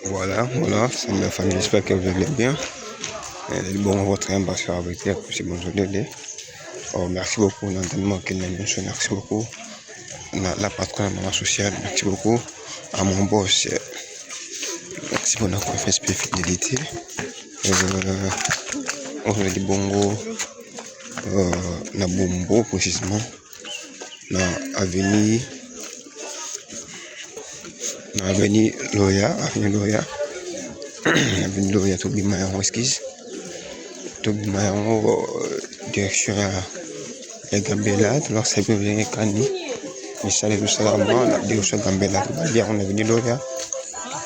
Voilà, c'est ma famille, j'espère que vous allez bien. Bon, votre ambassadeur avec c'est bon, oh, merci beaucoup, l'entraînement merci beaucoup. La patronne, maman sociale, merci beaucoup. À mon boss, merci pour la confiance et fidélité. On a dit bongo, na bombo, précisément, na avenue Loya, avenue Loya, Tobi Mayon, esquisse. Tobi Mayon, direction à Gambela, alors c'est bien Kani. Misali usalama na direction Gambela, bien on est venu Loya.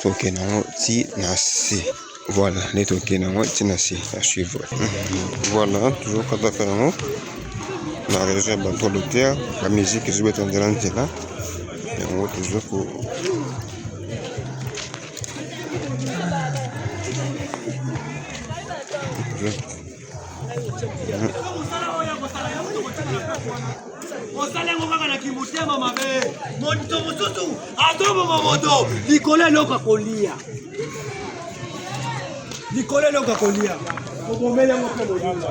Tokenamo ti nasi. Voilà, les tokenamo ti nasi à suivre. Voilà, toujours quand on fait un mot. La région bateau de terre, la musique que je vais entendre là. Et on va toujours pour. osalengo kaka na kimotema mabe moto mosusu atomoma moto likolo eloka kolia obomeli yango mpe molinga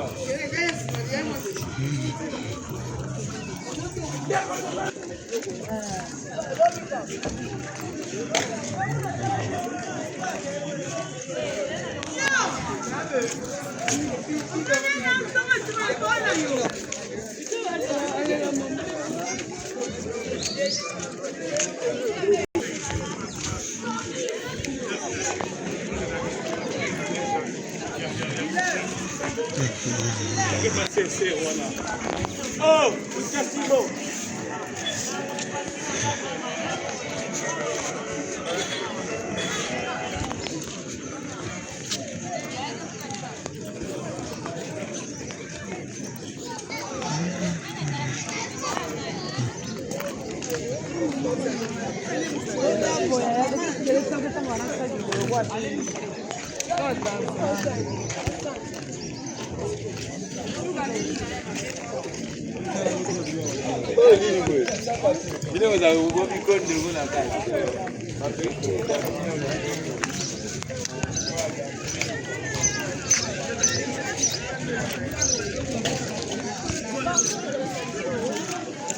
Oh, casino.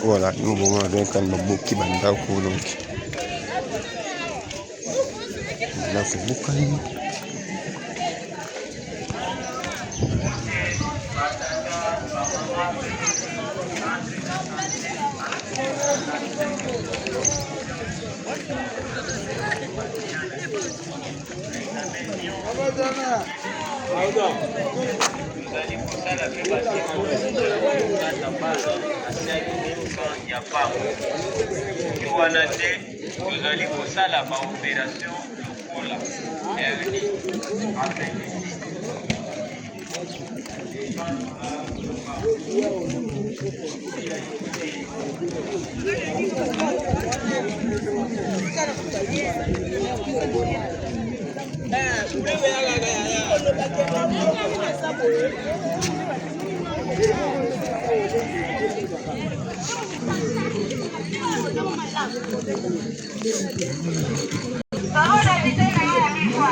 Voilà, nous voulons avec un bout qui va nous donc. Là, c'est beaucoup. Vous allez pour ça la opération lokola ahora vitena ya bikwa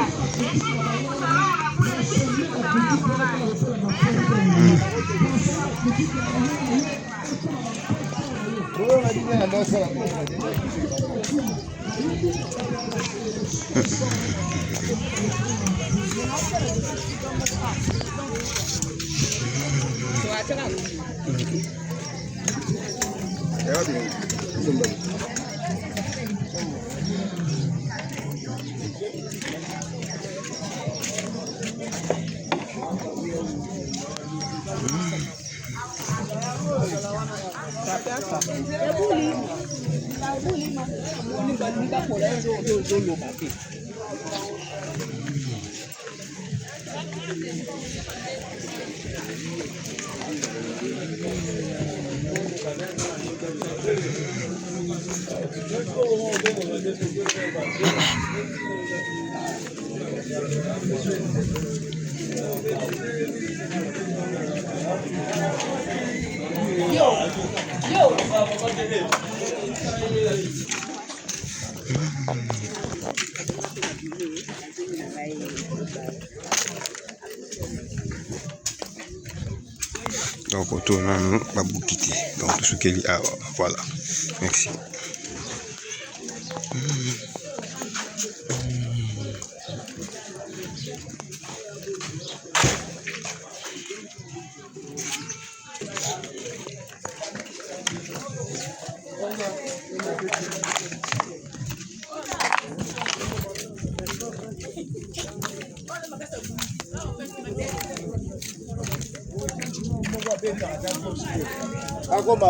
Donc on tourne nous va vous quitter. Donc tout ce qu'il y a, voilà. Merci. Ako ba